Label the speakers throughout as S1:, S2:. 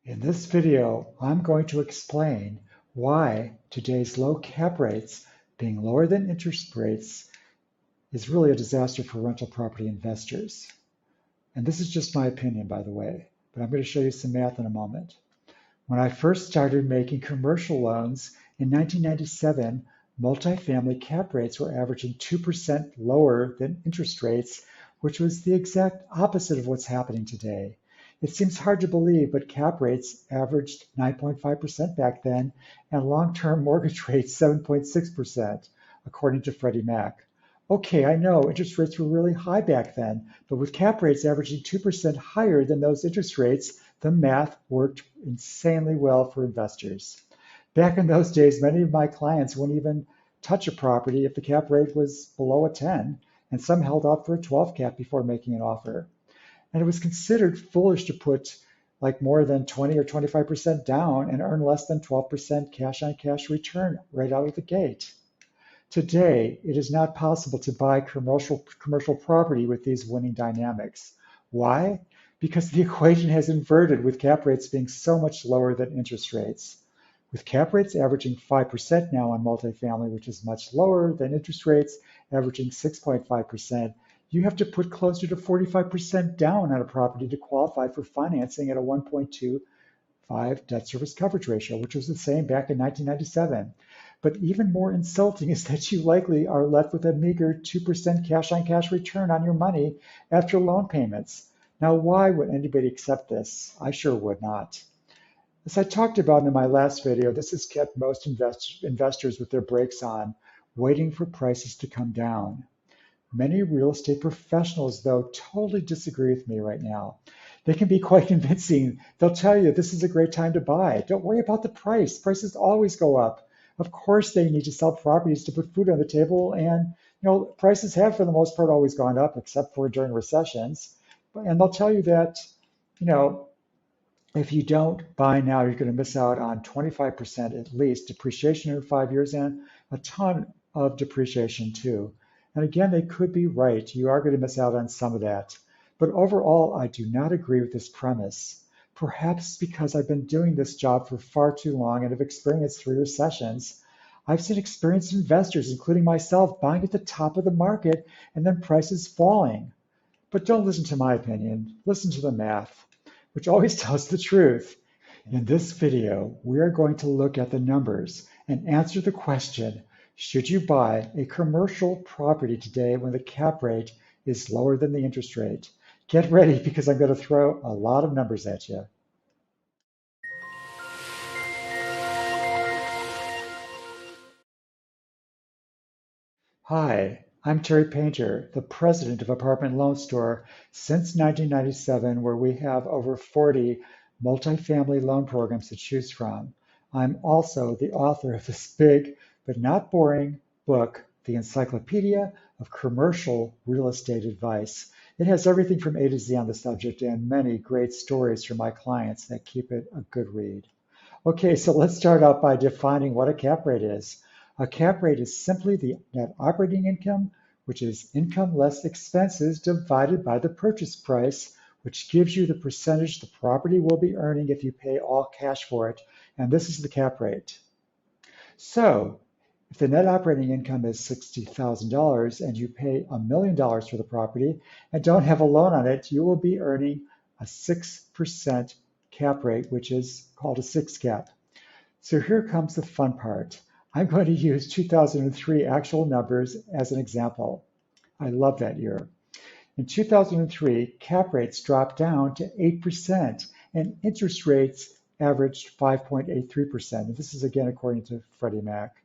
S1: In this video, I'm going to explain why today's low cap rates, being lower than interest rates, is really a disaster for rental property investors. And this is just my opinion, by the way, but I'm going to show you some math in a moment. When I first started making commercial loans in 1997, multifamily cap rates were averaging 2% lower than interest rates, which was the exact opposite of what's happening today. It seems hard to believe, but cap rates averaged 9.5% back then, and long-term mortgage rates 7.6%, according to Freddie Mac. Okay, I know interest rates were really high back then, but with cap rates averaging 2% higher than those interest rates, the math worked insanely well for investors. Back in those days, many of my clients wouldn't even touch a property if the cap rate was below a 10, and some held out for a 12 cap before making an offer. And it was considered foolish to put like more than 20 or 25% down and earn less than 12% cash on cash return right out of the gate. Today, it is not possible to buy commercial property with these winning dynamics. Why? Because the equation has inverted with cap rates being so much lower than interest rates. With cap rates averaging 5% now on multifamily, which is much lower than interest rates averaging 6.5%, you have to put closer to 45% down on a property to qualify for financing at a 1.25 debt service coverage ratio, which was the same back in 1997. But even more insulting is that you likely are left with a meager 2% cash on cash return on your money after loan payments. Now, why would anybody accept this? I sure would not. As I talked about in my last video, this has kept most investors with their brakes on, waiting for prices to come down. Many real estate professionals, though, totally disagree with me right now. They can be quite convincing. They'll tell you this is a great time to buy. Don't worry about the price. Prices always go up. Of course, they need to sell properties to put food on the table, and prices have, for the most part, always gone up, except for during recessions. And they'll tell you that, if you don't buy now, you're going to miss out on 25% at least depreciation in 5 years and a ton of depreciation too. And again, they could be right. You are going to miss out on some of that. But overall, I do not agree with this premise. Perhaps because I've been doing this job for far too long and have experienced 3 recessions. I've seen experienced investors, including myself, buying at the top of the market and then prices falling. But don't listen to my opinion. Listen to the math, which always tells the truth. In this video, we are going to look at the numbers and answer the question, should you buy a commercial property today when the cap rate is lower than the interest rate? Get ready because I'm going to throw a lot of numbers at you. Hi, I'm Terry Painter, the president of Apartment Loan Store since 1997, where we have over 40 multifamily loan programs to choose from. I'm also the author of this big but not boring book, The Encyclopedia of Commercial Real Estate Advice. It has everything from A to Z on the subject and many great stories from my clients that keep it a good read. Okay, so let's start out by defining what a cap rate is. A cap rate is simply the net operating income, which is income less expenses divided by the purchase price, which gives you the percentage the property will be earning if you pay all cash for it. And this is the cap rate. So if the net operating income is $60,000 and you pay $1 million for the property and don't have a loan on it, you will be earning a 6% cap rate, which is called a 6 cap. So here comes the fun part. I'm going to use 2003 actual numbers as an example. I love that year. In 2003, cap rates dropped down to 8% and interest rates averaged 5.83%. And this is again according to Freddie Mac.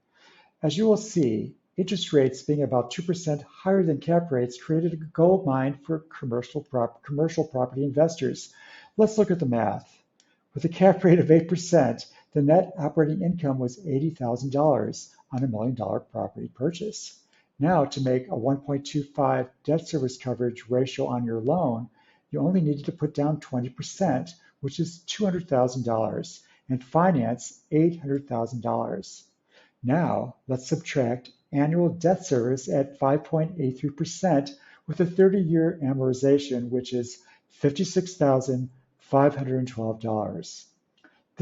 S1: As you will see, interest rates being about 2% higher than cap rates created a gold mine for commercial property investors. Let's look at the math. With a cap rate of 8%, the net operating income was $80,000 on $1 million property purchase. Now, to make a 1.25 debt service coverage ratio on your loan, you only needed to put down 20%, which is $200,000, and finance $800,000. Now, let's subtract annual debt service at 5.83% with a 30-year amortization, which is $56,512.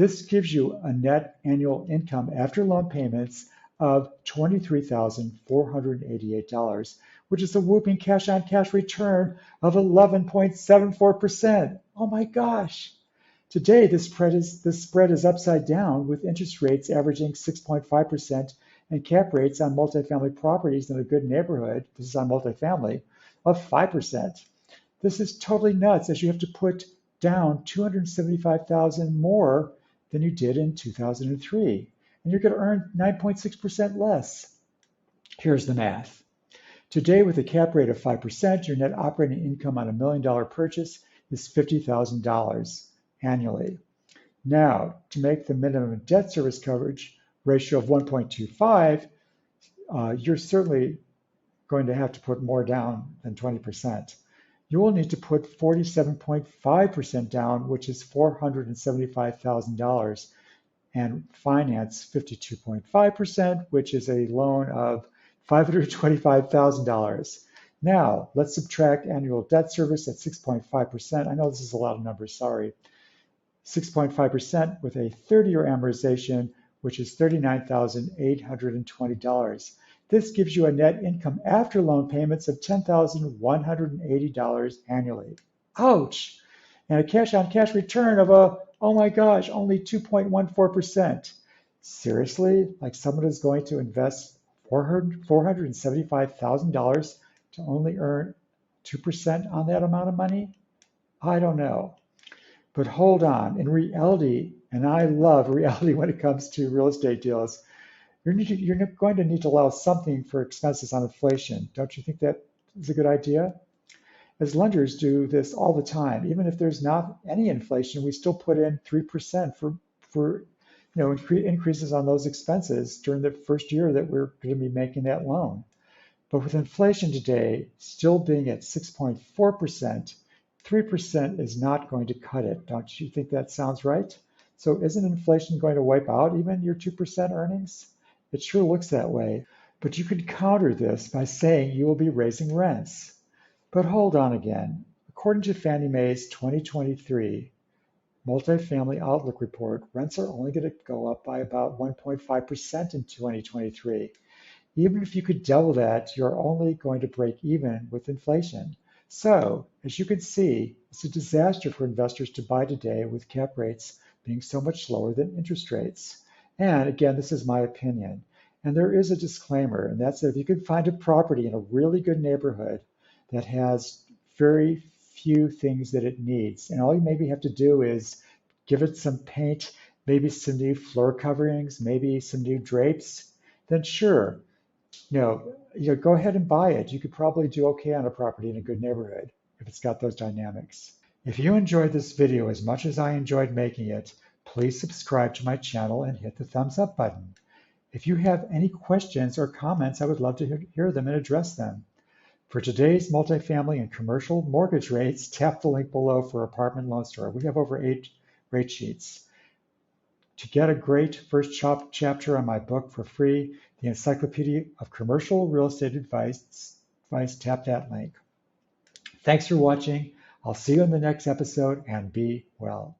S1: This gives you a net annual income after loan payments of $23,488, which is a whooping cash-on-cash return of 11.74%. Oh my gosh. Today, the spread is upside down with interest rates averaging 6.5% and cap rates on multifamily properties in a good neighborhood, this is on multifamily, of 5%. This is totally nuts as you have to put down $275,000 more than you did in 2003, and you're going to earn 9.6% less. Here's the math. Today, with a cap rate of 5%, your net operating income on $1 million purchase is $50,000 annually. Now, to make the minimum debt service coverage ratio of 1.25, you're certainly going to have to put more down than 20%. You will need to put 47.5% down, which is $475,000, and finance 52.5%, which is a loan of $525,000. Now, let's subtract annual debt service at 6.5%. I know this is a lot of numbers, sorry. 6.5% with a 30-year amortization, which is $39,820. This gives you a net income after loan payments of $10,180 annually. Ouch! And a cash-on-cash return of oh my gosh, only 2.14%. Seriously? Like someone is going to invest $475,000 to only earn 2% on that amount of money? I don't know. But hold on, in reality, and I love reality when it comes to real estate deals, you're going to need to allow something for expenses on inflation. Don't you think that is a good idea? As lenders do this all the time, even if there's not any inflation, we still put in 3% for increases on those expenses during the first year that we're going to be making that loan. But with inflation today still being at 6.4%, 3% is not going to cut it. Don't you think that sounds right? So isn't inflation going to wipe out even your 2% earnings? It sure looks that way. But you could counter this by saying you will be raising rents. But hold on again. According to Fannie Mae's 2023 Multifamily Outlook Report, rents are only going to go up by about 1.5% in 2023. Even if you could double that, you're only going to break even with inflation. So, as you can see, it's a disaster for investors to buy today with cap rates being so much lower than interest rates. And again, this is my opinion. And there is a disclaimer, and that's that if you can find a property in a really good neighborhood that has very few things that it needs, and all you maybe have to do is give it some paint, maybe some new floor coverings, maybe some new drapes, then sure, go ahead and buy it. You could probably do okay on a property in a good neighborhood if it's got those dynamics. If you enjoyed this video as much as I enjoyed making it, please subscribe to my channel and hit the thumbs up button. If you have any questions or comments, I would love to hear them and address them. For today's multifamily and commercial mortgage rates, tap the link below for Apartment Loan Store. We have over 8 rate sheets. To get a great first chapter on my book for free, the Encyclopedia of Commercial Real Estate Advice, tap that link. Thanks for watching. I'll see you in the next episode, and be well.